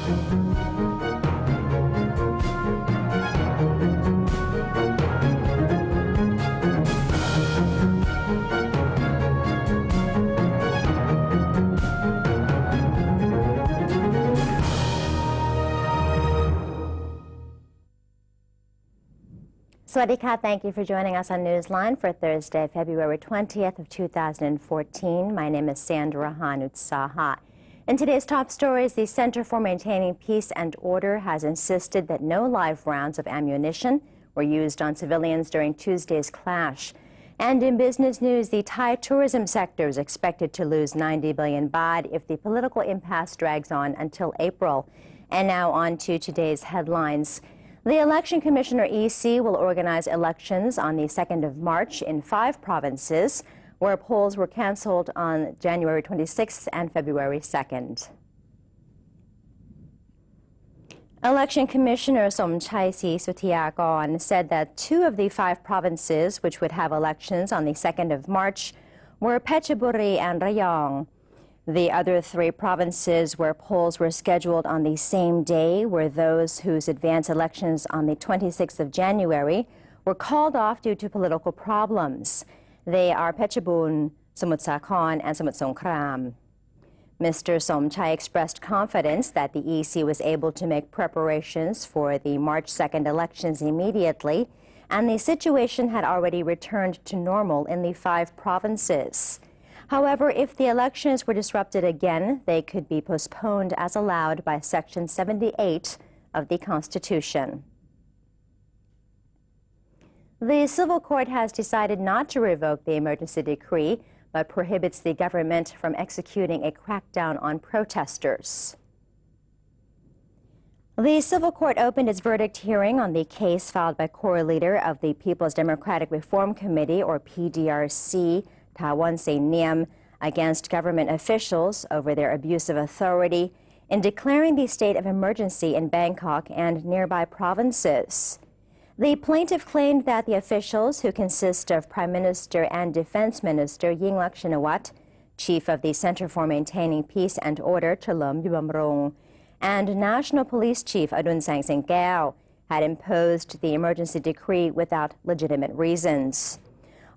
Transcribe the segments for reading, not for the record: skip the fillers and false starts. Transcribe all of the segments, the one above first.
Swadika, thank you for joining us on Newsline for Thursday, February 20th of 2014. My name is Sandra Hanutsaha. In today's top stories, the Center for Maintaining Peace and Order has insisted that no live rounds of ammunition were used on civilians during Tuesday's clash. And in business news, the Thai tourism sector is expected to lose 90 billion baht if the political impasse drags on until April. And now on to today's headlines. The Election Commissioner EC will organize elections on the 2nd of March in 5 provinces, where polls were canceled on January 26th and February 2nd. Election Commissioner Somchai Sisuthiyakon said that 2 of the 5 provinces which would have elections on the 2nd of March were Phetchaburi and Rayong. The other 3 provinces where polls were scheduled on the same day were those whose advance elections on the 26th of January were called off due to political problems. They are Phetchabun, Samut Sakhon, and Samut Songkhram. Mr. Somchai expressed confidence that the EC was able to make preparations for the March 2nd elections immediately, and the situation had already returned to normal in the 5 provinces. However, if the elections were disrupted again, they could be postponed as allowed by Section 78 of the Constitution. The Civil Court has decided not to revoke the emergency decree, but prohibits the government from executing a crackdown on protesters. The Civil Court opened its verdict hearing on the case filed by core leader of the People's Democratic Reform Committee, or PDRC, Tawon Seiniem, against government officials over their abuse of authority in declaring the state of emergency in Bangkok and nearby provinces. The plaintiff claimed that the officials, who consist of Prime Minister and Defense Minister Yingluck Shinawatra, Chief of the Center for Maintaining Peace and Order Chalom Yubamrong, and National Police Chief Adun Sangsengkao, had imposed the emergency decree without legitimate reasons.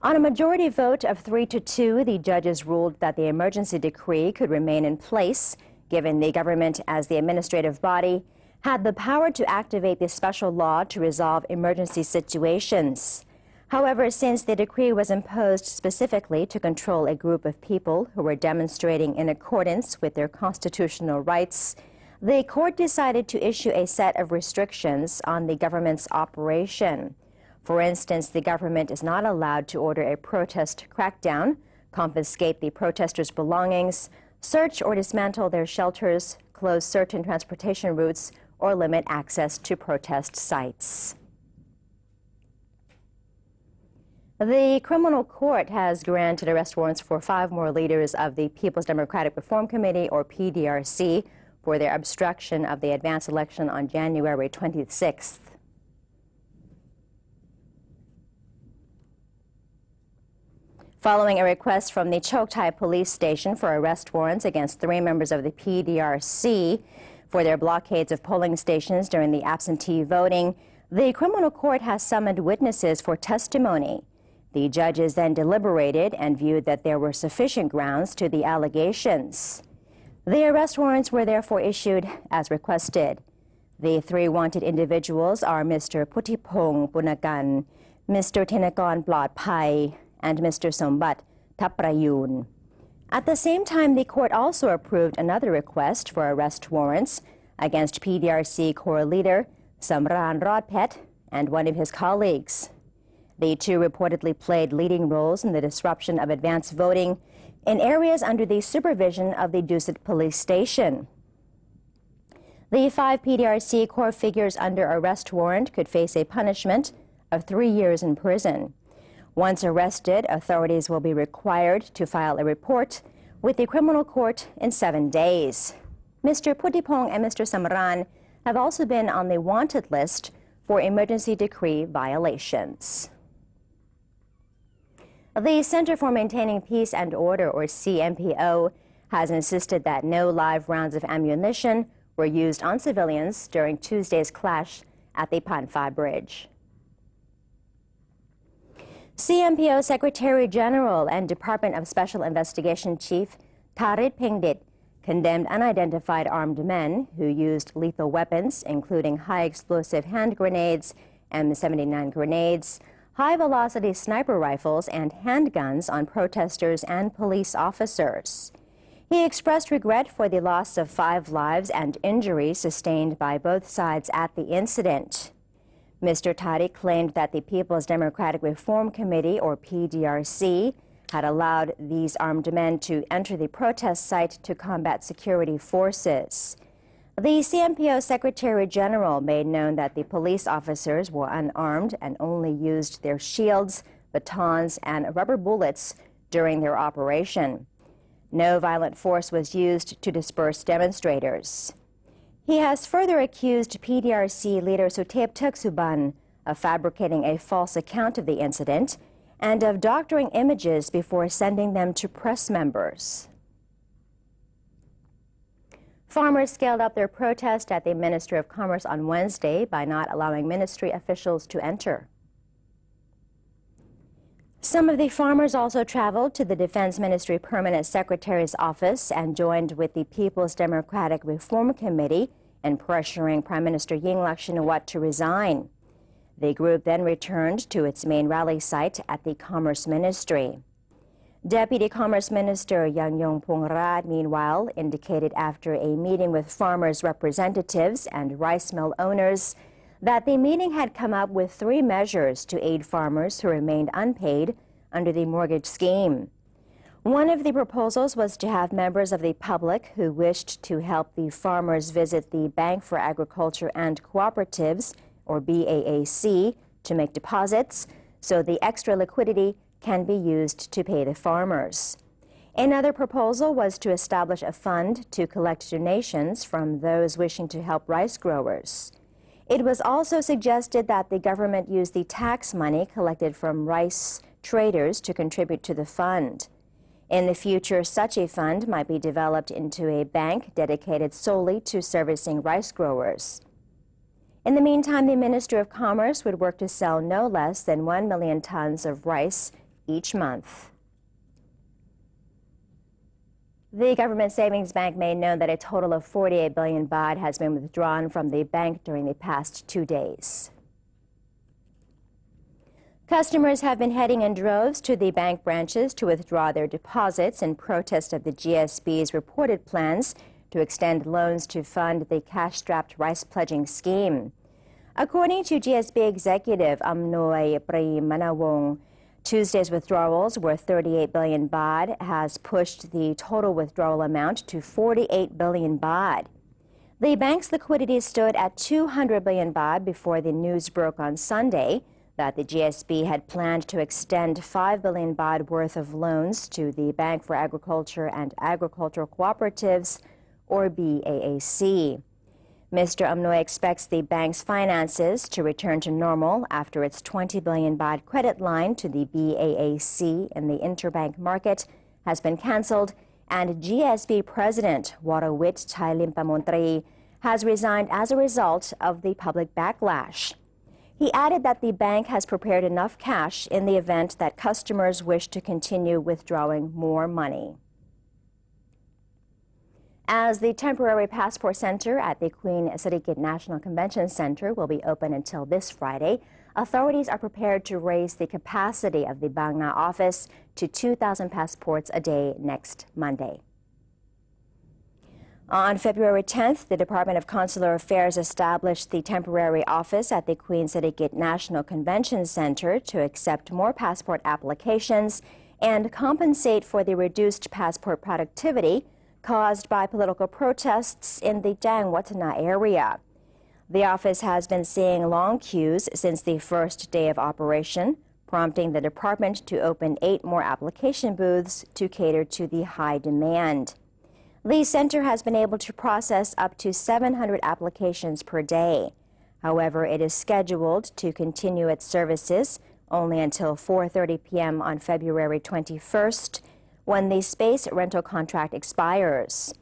On a majority vote of 3-2, the judges ruled that the emergency decree could remain in place, given the government, as the administrative body, had the power to activate this special law to resolve emergency situations. However, since the decree was imposed specifically to control a group of people who were demonstrating in accordance with their constitutional rights, the court decided to issue a set of restrictions on the government's operation. For instance, the government is not allowed to order a protest crackdown, confiscate the protesters' belongings, search or dismantle their shelters, close certain transportation routes, or limit access to protest sites. The criminal court has granted arrest warrants for 5 more leaders of the People's Democratic Reform Committee, or PDRC, for their obstruction of the advance election on January 26th. Following a request from the Chok Thai police station for arrest warrants against 3 members of the PDRC for their blockades of polling stations during the absentee voting, the criminal court has summoned witnesses for testimony. The judges then deliberated and viewed that there were sufficient grounds to the allegations. The arrest warrants were therefore issued as requested. The 3 wanted individuals are Mr. Puttipong Punakan, Mr. Thinakorn Plotpai, and Mr. Sombat Taprayun. At the same time, the court also approved another request for arrest warrants against PDRC core leader Samran Rodpet and one of his colleagues. The 2 reportedly played leading roles in the disruption of advance voting in areas under the supervision of the Dusit police station. The 5 PDRC core figures under arrest warrant could face a punishment of 3 years in prison. Once arrested, authorities will be required to file a report with the criminal court in 7 days. Mr. Puttipong and Mr. Samran have also been on the wanted list for emergency decree violations. The Center for Maintaining Peace and Order, or CMPO, has insisted that no live rounds of ammunition were used on civilians during Tuesday's clash at the Panfa Bridge. CMPO Secretary General and Department of Special Investigation Chief Tarit Pengdit condemned unidentified armed men who used lethal weapons, including high-explosive hand grenades, M79 grenades, high-velocity sniper rifles, and handguns on protesters and police officers. He expressed regret for the loss of 5 lives and injuries sustained by both sides at the incident. Mr. Tari claimed that the People's Democratic Reform Committee, or PDRC, had allowed these armed men to enter the protest site to combat security forces. The CMPO Secretary General made known that the police officers were unarmed and only used their shields, batons, and rubber bullets during their operation. No violent force was used to disperse demonstrators. He has further accused PDRC leader Suthep Thaugsuban of fabricating a false account of the incident and of doctoring images before sending them to press members. Farmers scaled up their protest at the Ministry of Commerce on Wednesday by not allowing ministry officials to enter. Some of the farmers also traveled to the Defense Ministry Permanent Secretary's office and joined with the People's Democratic Reform Committee in pressuring Prime Minister Yingluck Shinawatra to resign. The group then returned to its main rally site at the Commerce Ministry. Deputy Commerce Minister Yang Yongpong-Rat, meanwhile, indicated after a meeting with farmers' representatives and rice mill owners that the meeting had come up with 3 measures to aid farmers who remained unpaid under the mortgage scheme. One of the proposals was to have members of the public who wished to help the farmers visit the Bank for Agriculture and Cooperatives, or BAAC, to make deposits, so the extra liquidity can be used to pay the farmers. Another proposal was to establish a fund to collect donations from those wishing to help rice growers. It was also suggested that the government use the tax money collected from rice traders to contribute to the fund. In the future, such a fund might be developed into a bank dedicated solely to servicing rice growers. In the meantime, the Ministry of Commerce would work to sell no less than 1 million tons of rice each month. The Government Savings Bank made known that a total of 48 billion baht has been withdrawn from the bank during the past 2 days. Customers have been heading in droves to the bank branches to withdraw their deposits in protest of the GSB's reported plans to extend loans to fund the cash-strapped rice pledging scheme. According to GSB executive Amnoy Primanawong, Tuesday's withdrawals worth 38 billion baht has pushed the total withdrawal amount to 48 billion baht. The bank's liquidity stood at 200 billion baht before the news broke on Sunday that the GSB had planned to extend 5 billion baht worth of loans to the Bank for Agriculture and Agricultural Cooperatives, or BAAC. Mr. Amnoy expects the bank's finances to return to normal after its 20 billion baht credit line to the BAAC in the interbank market has been cancelled, and GSB President Warawit Chailimpamontri has resigned as a result of the public backlash. He added that the bank has prepared enough cash in the event that customers wish to continue withdrawing more money. As the temporary passport center at the Queen Sirikit National Convention Center will be open until this Friday, authorities are prepared to raise the capacity of the Bangna office to 2,000 passports a day next Monday. On February 10th, the Department of Consular Affairs established the temporary office at the Queen Sirikit National Convention Center to accept more passport applications and compensate for the reduced passport productivity caused by political protests in the Dangwatana area. The office has been seeing long queues since the first day of operation, prompting the department to open 8 more application booths to cater to the high demand. The center has been able to process up to 700 applications per day. However, it is scheduled to continue its services only until 4:30 p.m. on February 21st, when the space rental contract expires.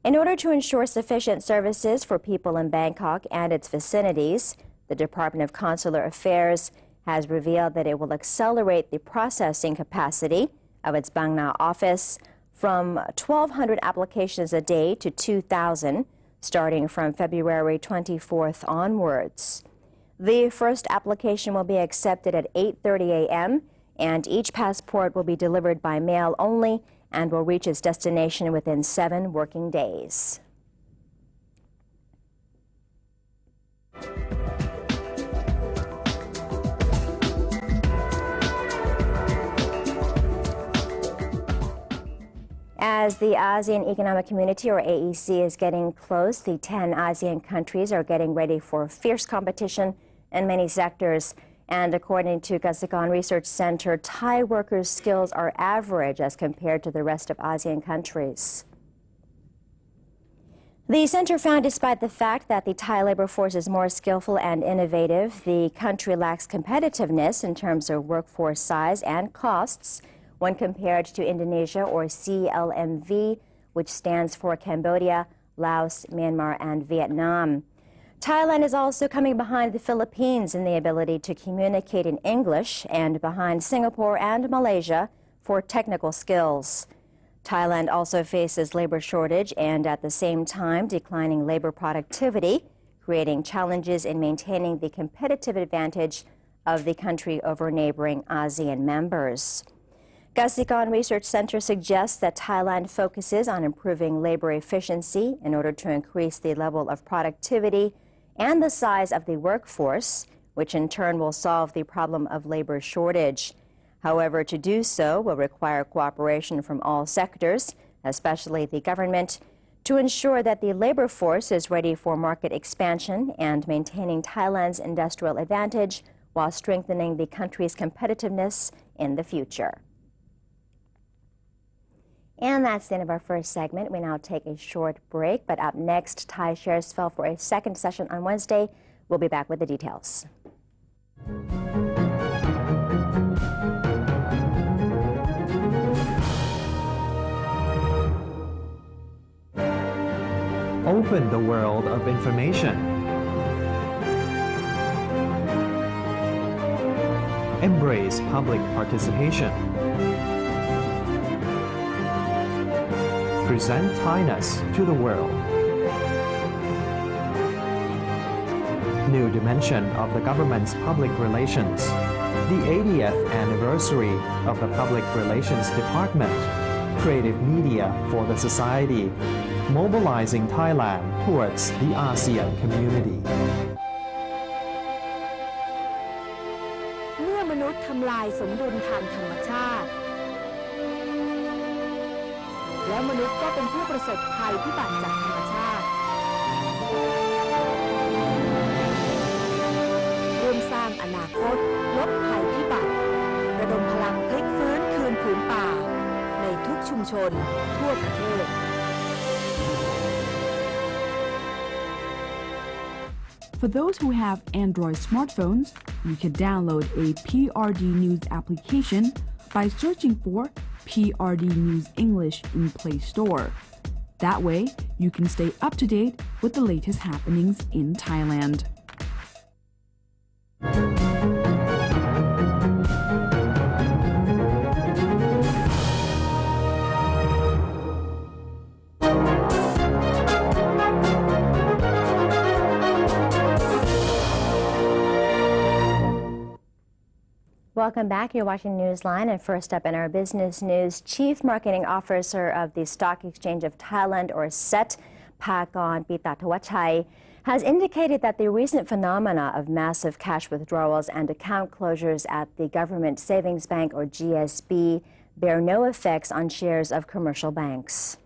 In order to ensure sufficient services for people in Bangkok and its vicinities, the Department of Consular Affairs has revealed that it will accelerate the processing capacity of its Bang Na office from 1,200 applications a day to 2,000, starting from February 24th onwards. The first application will be accepted at 8:30 a.m., and each passport will be delivered by mail only and will reach its destination within 7 working days. As the ASEAN Economic Community, or AEC, is getting close, the 10 ASEAN countries are getting ready for fierce competition in many sectors. And according to Kasikorn Research Center, Thai workers' skills are average as compared to the rest of ASEAN countries. The center found despite the fact that the Thai labor force is more skillful and innovative, the country lacks competitiveness in terms of workforce size and costs when compared to Indonesia, or CLMV, which stands for Cambodia, Laos, Myanmar, and Vietnam. Thailand is also coming behind the Philippines in the ability to communicate in English and behind Singapore and Malaysia for technical skills. Thailand also faces labor shortage and at the same time declining labor productivity, creating challenges in maintaining the competitive advantage of the country over neighboring ASEAN members. Kasikorn Research Center suggests that Thailand focuses on improving labor efficiency in order to increase the level of productivity and the size of the workforce, which in turn will solve the problem of labor shortage. However, to do so will require cooperation from all sectors, especially the government, to ensure that the labor force is ready for market expansion and maintaining Thailand's industrial advantage while strengthening the country's competitiveness in the future. And that's the end of our first segment. We now take a short break, but up next, Thai shares fell for a second session on Wednesday. We'll be back with the details. Open the world of information. Embrace public participation. Present Thainess to the world. New dimension of the government's public relations. The 80th anniversary of the Public Relations Department. Creative media for the society. Mobilizing Thailand towards the ASEAN community. เมื่อมนุษย์ทำลายสมดุลทางธรรมชาติ และมนุษย์ก็เป็นผู้ประสบภัยพิบัติจากธรรมชาติร่วมสร้างอนาคตลดภัยพิบัติระดมพลังพลิกฟื้นคืนผืนป่าในทุกชุมชนทั่วประเทศ For those who have Android smartphones, you can download a PRD News application by searching for PRD News English in Play Store. That way, you can stay up to date with the latest happenings in Thailand. Welcome back. You're watching Newsline, and first up in our business news, Chief Marketing Officer of the Stock Exchange of Thailand, or SET, Pakon Pitatawachai, has indicated that the recent phenomena of massive cash withdrawals and account closures at the Government Savings Bank, or GSB, bear no effects on shares of commercial banks.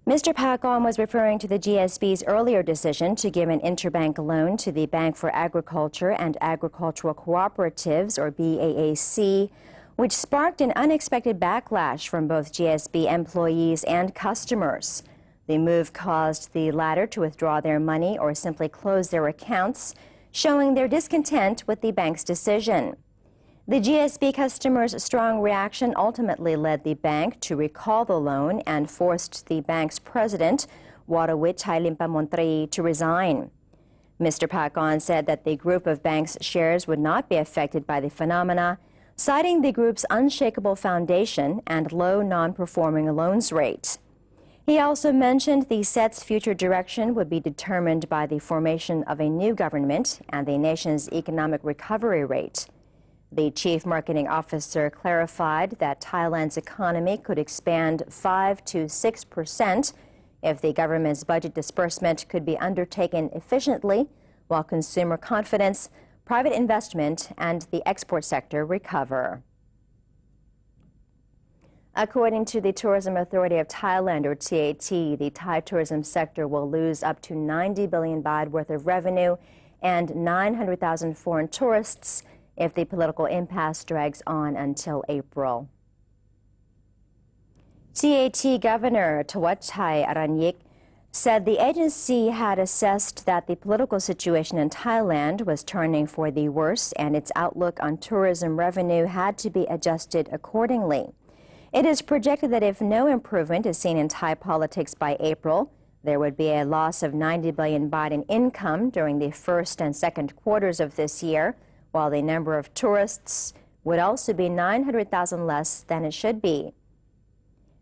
Mr. Pakon was referring to the GSB's earlier decision to give an interbank loan to the Bank for Agriculture and Agricultural Cooperatives, or BAAC, which sparked an unexpected backlash from both GSB employees and customers. The move caused the latter to withdraw their money or simply close their accounts, showing their discontent with the bank's decision. The GSB customers' strong reaction ultimately led the bank to recall the loan and forced the bank's president, Warawit Chailimpamontri, to resign. Mr. Pakon said that the group of banks' shares would not be affected by the phenomena, citing the group's unshakable foundation and low non-performing loans rate. He also mentioned the SET's future direction would be determined by the formation of a new government and the nation's economic recovery rate. The chief marketing officer clarified that Thailand's economy could expand 5 to 6% if the government's budget disbursement could be undertaken efficiently, while consumer confidence, private investment, and the export sector recover. According to the Tourism Authority of Thailand, or TAT, the Thai tourism sector will lose up to 90 billion baht worth of revenue and 900,000 foreign tourists if the political impasse drags on until April. TAT Governor Thawatchai Aranyik said the agency had assessed that the political situation in Thailand was turning for the worse and its outlook on tourism revenue had to be adjusted accordingly. It is projected that if no improvement is seen in Thai politics by April, there would be a loss of 90 billion baht in income during the first and second quarters of this year, while the number of tourists would also be 900,000 less than it should be.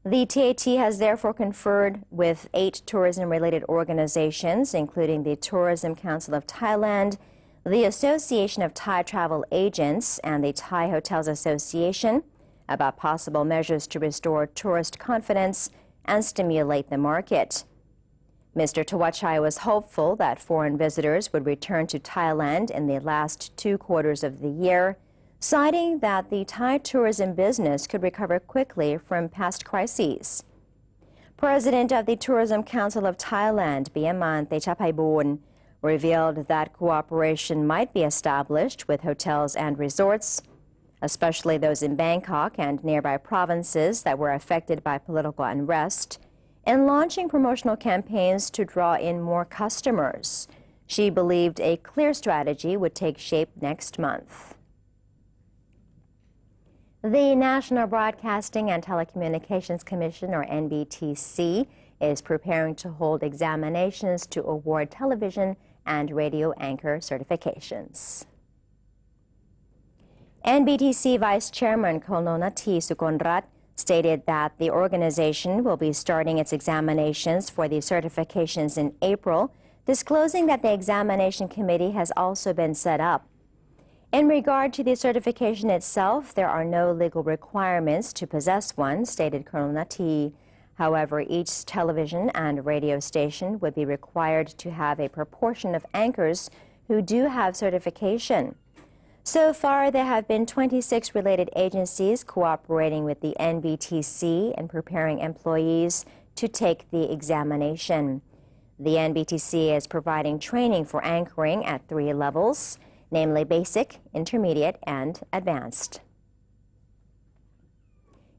The TAT has therefore conferred with 8 tourism-related organizations, including the Tourism Council of Thailand, the Association of Thai Travel Agents, and the Thai Hotels Association, about possible measures to restore tourist confidence and stimulate the market. Mr. Thawatchai was hopeful that foreign visitors would return to Thailand in the last 2 quarters of the year, citing that the Thai tourism business could recover quickly from past crises. President of the Tourism Council of Thailand, Piyaman Techapaiboon, revealed that cooperation might be established with hotels and resorts, especially those in Bangkok and nearby provinces that were affected by political unrest, in launching promotional campaigns to draw in more customers. She believed a clear strategy would take shape next month. The National Broadcasting and Telecommunications Commission, or NBTC, is preparing to hold examinations to award television and radio anchor certifications. NBTC Vice Chairman Kolonati Sukonrat stated that the organization will be starting its examinations for the certifications in April, disclosing that the examination committee has also been set up. In regard to the certification itself, there are no legal requirements to possess one, stated Colonel Nati. However, each television and radio station would be required to have a proportion of anchors who do have certification. So far, there have been 26 related agencies cooperating with the NBTC in preparing employees to take the examination. The NBTC is providing training for anchoring at 3 levels, namely basic, intermediate, and advanced.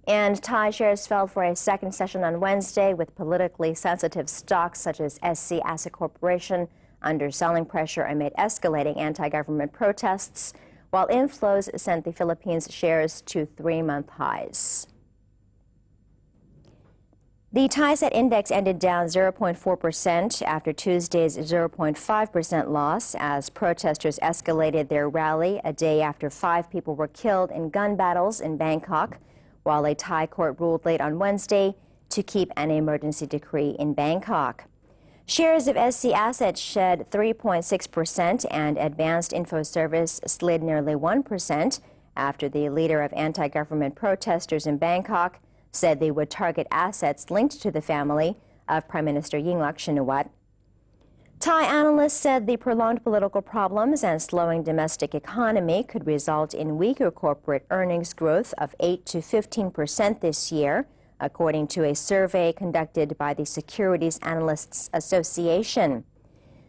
And Thai shares fell for a second session on Wednesday, with politically sensitive stocks such as SC Asset Corporation under selling pressure amid escalating anti-government protests, while inflows sent the Philippines shares to 3-month highs. The Thai Set Index ended down 0.4% after Tuesday's 0.5% loss as protesters escalated their rally a day after 5 people were killed in gun battles in Bangkok, while a Thai court ruled late on Wednesday to keep an emergency decree in Bangkok. Shares of SC Assets shed 3.6% and Advanced Info Service slid nearly 1% after the leader of anti-government protesters in Bangkok said they would target assets linked to the family of Prime Minister Yingluck Shinawatra. Thai analysts said the prolonged political problems and slowing domestic economy could result in weaker corporate earnings growth of 8 to 15% this year, according to a survey conducted by the Securities Analysts Association.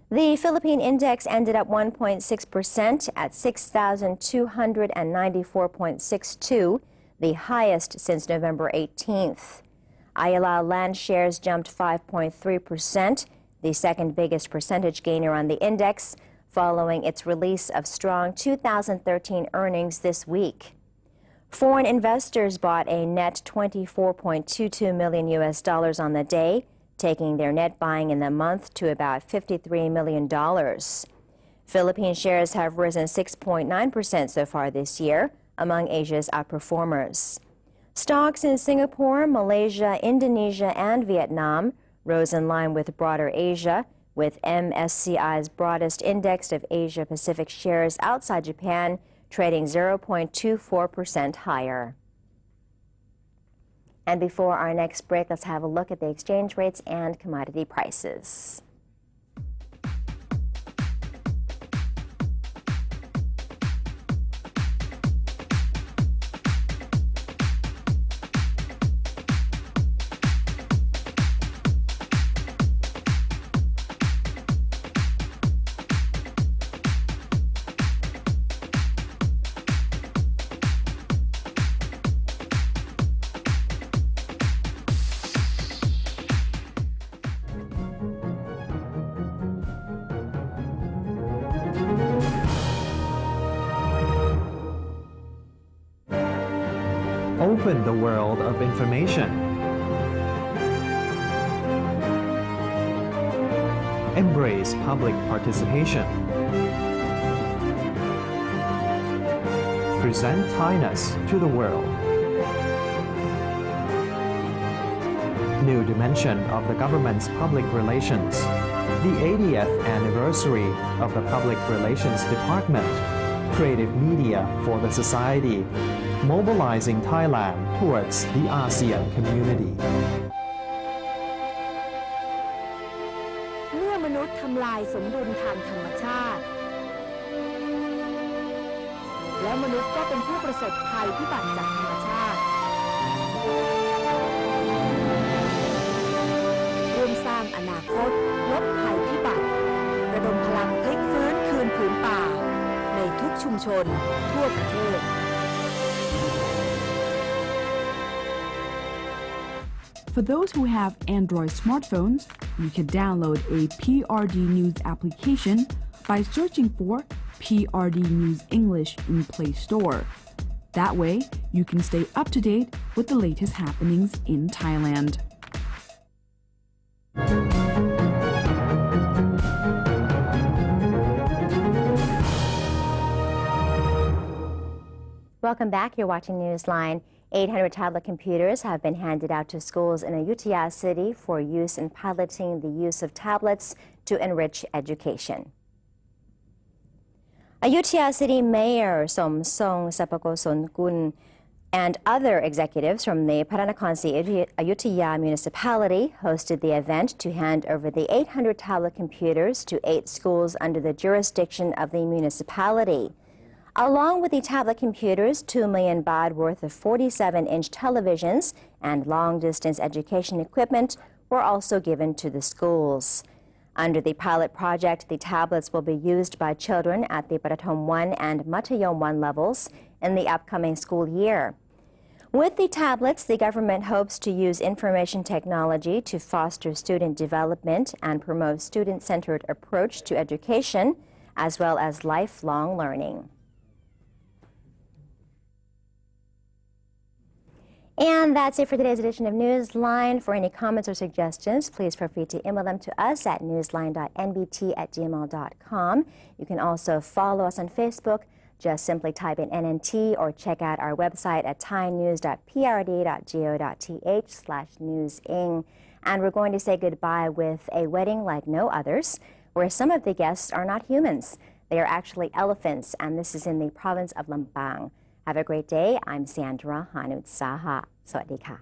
The Philippine index ended up 1.6% at 6,294.62, the highest since November 18th. Ayala land shares jumped 5.3%, the second biggest percentage gainer on the index, following its release of strong 2013 earnings this week. Foreign investors bought a net $24.22 million on the day, taking their net buying in the month to about $53 million. Philippine shares have risen 6.9% so far this year, among Asia's outperformers. Stocks in Singapore, Malaysia, Indonesia, and Vietnam rose in line with broader Asia, with MSCI's broadest index of Asia-Pacific shares outside Japan trading 0.24% higher. And before our next break, let's have a look at the exchange rates and commodity prices. Open the world of information. Embrace public participation. Present Thailand to the world. New dimension of the government's public relations. The 80th anniversary of the Public Relations Department. Creative media for the society. Mobilizing Thailand towards the ASEAN community. เมื่อมนุษย์ทำลายสมดุลทางธรรมชาติ และมนุษย์ก็เป็นผู้ประสบภัยพิบัติจากธรรมชาติ ร่วมสร้างอนาคตลดภัยพิบัติ ระดมพลังพลิกฟื้นคืนผืนป่า ในทุกชุมชนทั่วประเทศ For those who have Android smartphones, you can download a PRD News application by searching for PRD News English in Play Store. That way, you can stay up to date with the latest happenings in Thailand. Welcome back. You're watching Newsline. 800 tablet computers have been handed out to schools in Ayutthaya City for use in piloting the use of tablets to enrich education. Ayutthaya City Mayor Somsong Sapakosongkun and other executives from the Paranakhon Ayutthaya municipality hosted the event to hand over the 800 tablet computers to 8 schools under the jurisdiction of the municipality. Along with the tablet computers, 2 million baht worth of 47-inch televisions and long-distance education equipment were also given to the schools. Under the pilot project, the tablets will be used by children at the Prathom 1 and Mathayom 1 levels in the upcoming school year. With the tablets, the government hopes to use information technology to foster student development and promote student-centered approach to education, as well as lifelong learning. And that's it for today's edition of Newsline. For any comments or suggestions, please feel free to email them to us at newsline.nbt@gmail.com. You can also follow us on Facebook. Just simply type in NNT or check out our website at thainews.prd.go.th/newsing. And we're going to say goodbye with a wedding like no others, where some of the guests are not humans. They are actually elephants, and this is in the province of Lampang. Have a great day. I'm Sandra Hanut Saha. สวัสดีค่ะ